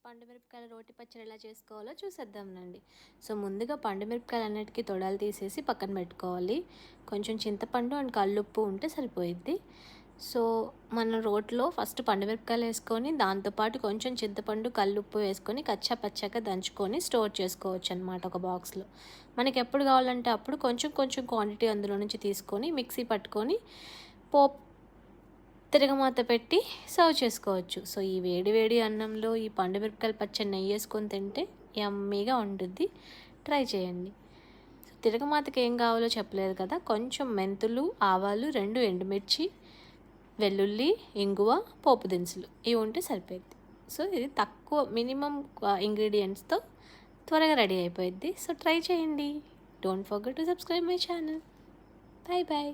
పండుమిరపకాయల రోటి పచ్చడి ఎలా చేసుకోవాలో చూసేద్దాంనండి. సో ముందుగా పండుమిరపకాయలు అన్నిటికీ తొడాలు తీసేసి పక్కన పెట్టుకోవాలి. కొంచెం చింతపండు అండ్ కల్లుప్పు ఉంటే సరిపోయిద్ది. సో మనం రోట్లో ఫస్ట్ పండుమిరపకాయలు వేసుకొని దాంతోపాటు కొంచెం చింతపండు కల్లుప్పు వేసుకొని కచ్చా పచ్చాగా దంచుకొని స్టోర్ చేసుకోవచ్చు అనమాట ఒక బాక్స్లో. మనకి ఎప్పుడు కావాలంటే అప్పుడు కొంచెం కొంచెం క్వాంటిటీ అందులో నుంచి తీసుకొని మిక్సీ పట్టుకొని పోపు తిరగమాత పెట్టి సర్వ్ చేసుకోవచ్చు. సో ఈ వేడి వేడి అన్నంలో ఈ పండుమిరపకాయల పచ్చడి నెయ్యి వేసుకొని తింటే యమ్మీగా ఉంటుంది. ట్రై చేయండి. సో తిరగమాతకి ఏం కావాలో చెప్పలేదు కదా, కొంచెం మెంతులు, ఆవాలు, 2 ఎండుమిర్చి, వెల్లుల్లి, ఇంగువ, పోపు దినుసులు ఇవి ఉంటే సరిపోద్ది. సో ఇది తక్కువ మినిమం ఇంగ్రీడియంట్స్తో త్వరగా రెడీ అయిపోయిద్ది. సో ట్రై చేయండి. Don't forget to subscribe my channel. Bye bye.